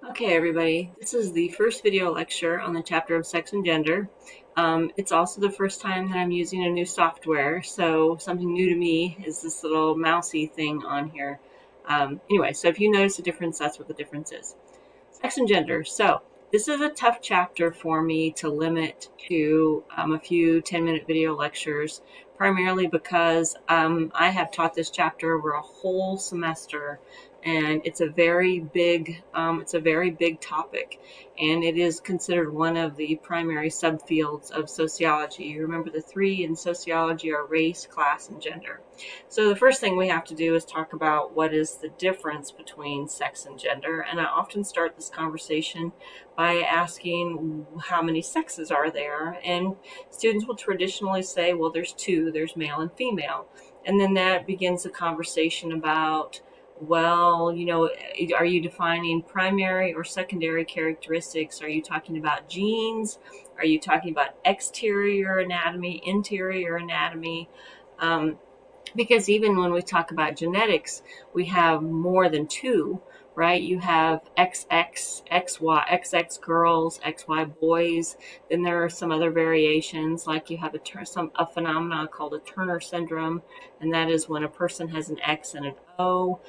Okay, everybody, this is the first video lecture on the chapter of sex and gender. It's also the first time that I'm using a new software, so something new to me is this little mousy thing on here. Anyway, so if you notice a difference, that's what the difference is. Sex and gender. So this is a tough chapter for me to limit to a few 10-minute video lectures, primarily because I have taught this chapter over a whole semester, and it's a very big topic, and it is considered one of the primary subfields of sociology. You remember the three in sociology are race, class, and gender. So the first thing we have to do is talk about what is the difference between sex and gender. And I often start this conversation by asking how many sexes are there. And students will traditionally say, well, there's two, there's male and female. And then that begins a conversation about, well, are you defining primary or secondary characteristics? Are you talking about genes? Are you talking about exterior anatomy, interior anatomy? Because even when we talk about genetics, we have more than two, right? You have XX, XY, XX girls, XY boys. Then there are some other variations, like you have a phenomenon called a Turner syndrome, and that is when a person has an X and an O.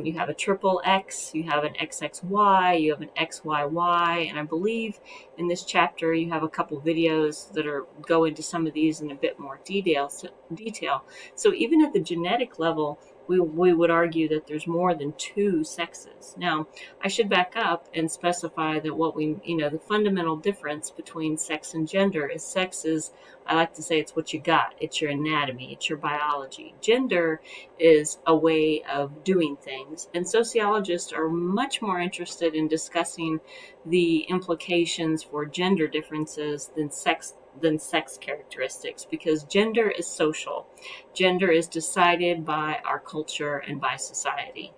You have a triple X, you have an XXY, you have an XYY, and I believe in this chapter you have a couple videos that go into some of these in a bit more detail. So even at the genetic level, we would argue that there's more than two sexes. Now, I should back up and specify that the fundamental difference between sex and gender is sex is, I like to say, it's what you got. It's your anatomy. It's your biology. Gender is a way of doing things. And sociologists are much more interested in discussing the implications for gender differences than sex characteristics, because gender is social. Gender is decided by our culture and by society,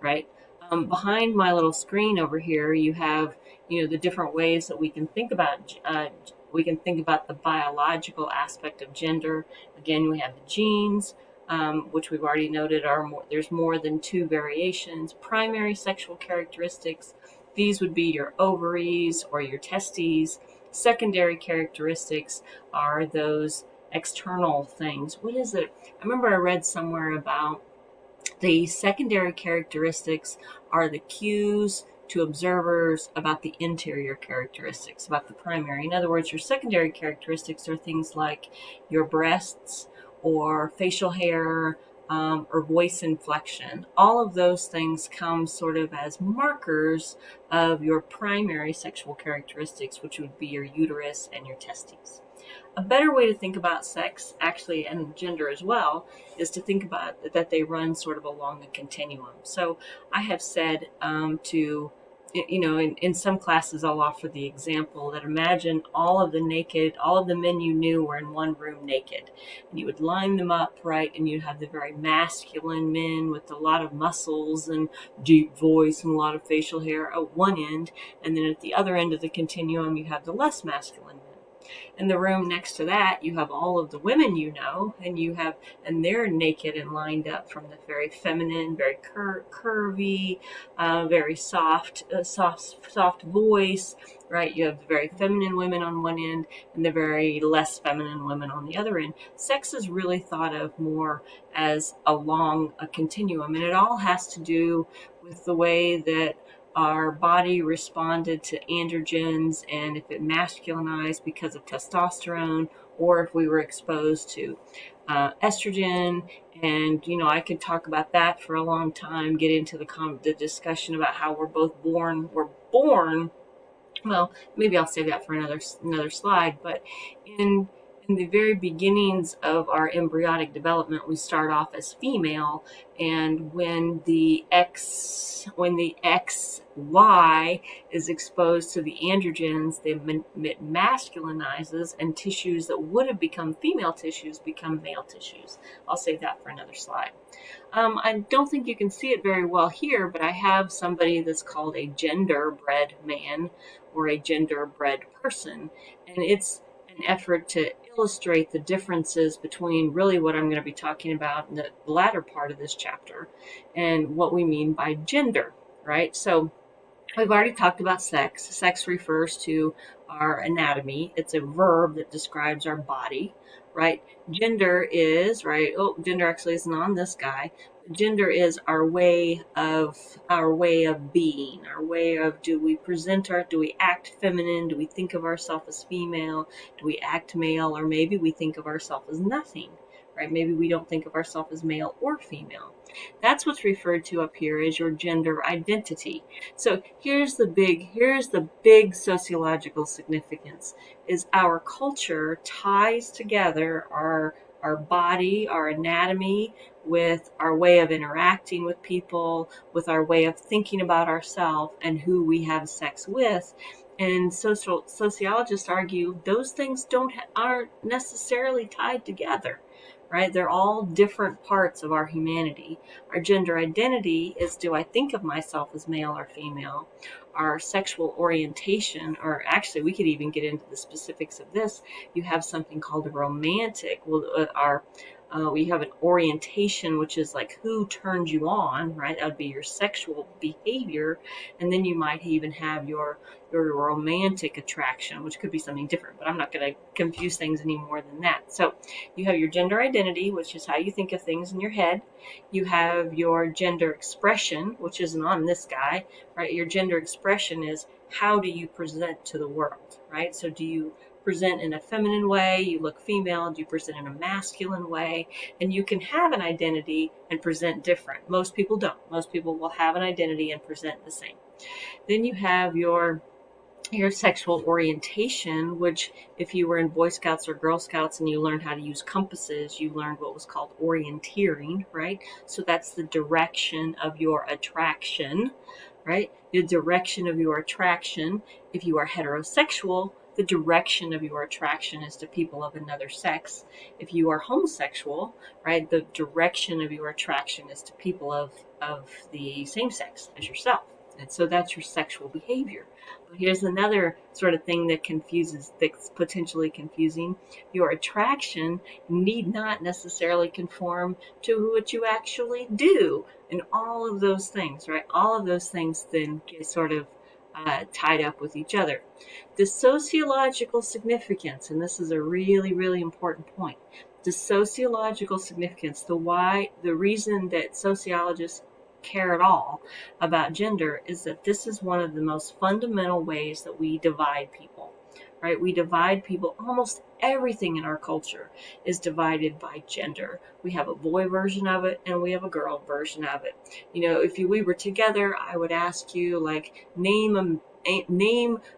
right? Behind my little screen over here, you have the different ways that we can think about the biological aspect of gender. Again, we have the genes, which we've already noted there's more than two variations. Primary sexual characteristics, these would be your ovaries or your testes. Secondary characteristics are those external things. What is it? I remember I read somewhere about the secondary characteristics are the cues to observers about the interior characteristics, about the primary. In other words, your secondary characteristics are things like your breasts or facial hair, or voice inflection. All of those things come sort of as markers of your primary sexual characteristics, which would be your uterus and your testes. A better way to think about sex, actually, and gender as well, is to think about that they run sort of along a continuum. So I have said in some classes I'll offer the example that imagine all of the men you knew were in one room naked. And you would line them up, right? And you'd have the very masculine men with a lot of muscles and deep voice and a lot of facial hair at one end. And then at the other end of the continuum, you have the less masculine men. In the room next to that, you have all of the women and they're naked and lined up, from the very feminine, very curvy, very soft voice, right? You have the very feminine women on one end and the very less feminine women on the other end. Sex is really thought of more as along a continuum, and it all has to do with the way that our body responded to androgens, and if it masculinized because of testosterone, or if we were exposed to estrogen. And I could talk about that for a long time, get into the discussion about how we're born. Well, maybe I'll save that for another slide. But in the very beginnings of our embryonic development, we start off as female, and when the XY is exposed to the androgens, it masculinizes, and tissues that would have become female tissues become male tissues. I'll save that for another slide. I don't think you can see it very well here, but I have somebody that's called a genderbread man or a genderbread person, and it's an effort to illustrate the differences between really what I'm going to be talking about in the latter part of this chapter and what we mean by gender, right? So We've already talked about sex. Sex refers to our anatomy. It's a verb that describes our body, right? Gender is, right? Oh, gender actually isn't on this guy. Gender is our way of being, our way of do we act feminine? Do we think of ourselves as female? Do we act male? Or maybe we think of ourselves as nothing, right? Maybe we don't think of ourselves as male or female. That's what's referred to up here as your gender identity. So here's the big sociological significance is our culture ties together our body, our anatomy, with our way of interacting with people, with our way of thinking about ourselves and who we have sex with. And sociologists argue those things aren't necessarily tied together, right? They're all different parts of our humanity. Our gender identity is, do I think of myself as male or female? Our sexual orientation, or actually, we could even get into the specifics of this. You have something called a romantic. We have an orientation, which is like who turns you on, right? That would be your sexual behavior, and then you might even have your romantic attraction, which could be something different. But I'm not going to confuse things any more than that. So you have your gender identity, which is how you think of things in your head. You have your gender expression, which isn't on this guy, right? Your gender expression is how do you present to the world, right? So do you present in a feminine way? You look female. Do you present in a masculine way? And you can have an identity and present different. Most people don't. Most people will have an identity and present the same. Then you have your sexual orientation, which if you were in Boy Scouts or Girl Scouts and you learned how to use compasses, you learned what was called orienteering, right? So that's the direction of your attraction, right? The direction of your attraction. If you are heterosexual, the direction of your attraction is to people of another sex. If you are homosexual, right, the direction of your attraction is to people of the same sex as yourself. And so that's your sexual behavior. But here's another sort of thing that's potentially confusing. Your attraction need not necessarily conform to what you actually do. And all of those things, right? All of those things then get sort of tied up with each other. The sociological significance, and this is a really, really important point. The sociological significance, the reason that sociologists care at all about gender is that this is one of the most fundamental ways that we divide people, right? We divide people. Almost everything in our culture is divided by gender. We have a boy version of it and we have a girl version of it. If we were together, I would ask you, like, name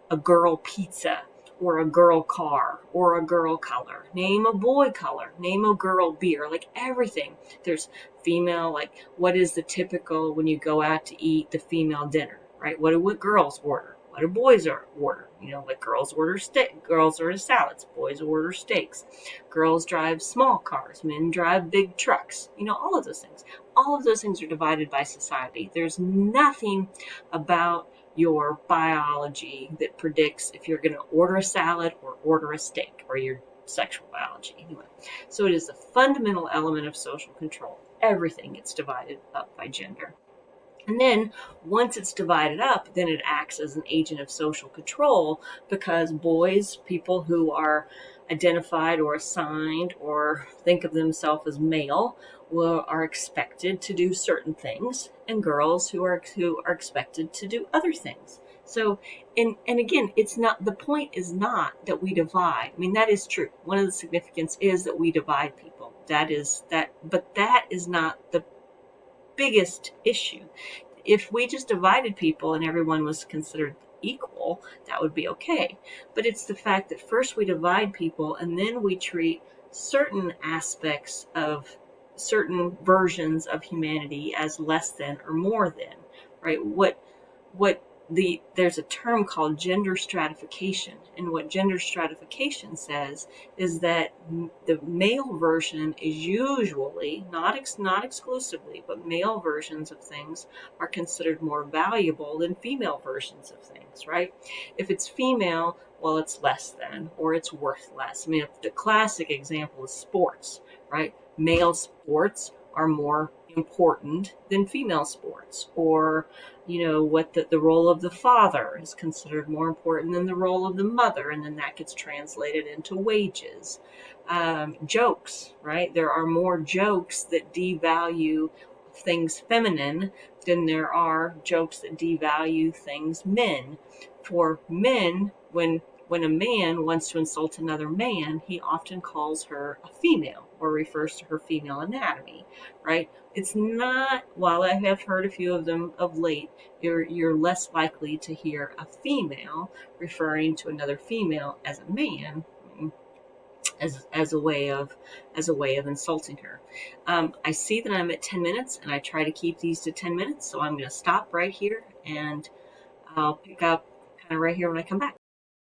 a girl pizza, or a girl car, or a girl color. Name a boy color. Name a girl beer. Like everything. There's female, like what is the typical when you go out to eat the female dinner, right? What girls order? What do boys order? Like girls order salads, boys order steaks. Girls drive small cars, men drive big trucks. All of those things. All of those things are divided by society. There's nothing about your biology that predicts if you're going to order a salad or order a steak, or your sexual biology anyway. So it is a fundamental element of social control. Everything gets divided up by gender. And then once it's divided up, then it acts as an agent of social control, because boys, people who are identified or assigned or think of themselves as male, are expected to do certain things, and girls who are expected to do other things. So, and again, it's not, the point is not that we divide. I mean, that is true. One of the significance is that we divide people. But that is not the biggest issue. If we just divided people and everyone was considered equal, that would be okay. But it's the fact that first we divide people and then we treat certain aspects of certain versions of humanity as less than or more than, right? There's a term called gender stratification, and what gender stratification says is that the male version is usually, not exclusively, but male versions of things are considered more valuable than female versions of things, right? If it's female, well, it's less than, or it's worth less. I mean, the classic example is sports, right? Male sports are more important than female sports, or what the role of the father is considered more important than the role of the mother, and then that gets translated into wages. Jokes, right? There are more jokes that devalue things feminine than there are jokes that devalue things men. For men, when a man wants to insult another man, he often calls her a female or refers to her female anatomy, right? It's not, while I have heard a few of them of late, you're less likely to hear a female referring to another female as a man, as a way of insulting her. I see that I'm at 10 minutes, and I try to keep these to 10 minutes, so I'm going to stop right here, and I'll pick up kind of right here when I come back.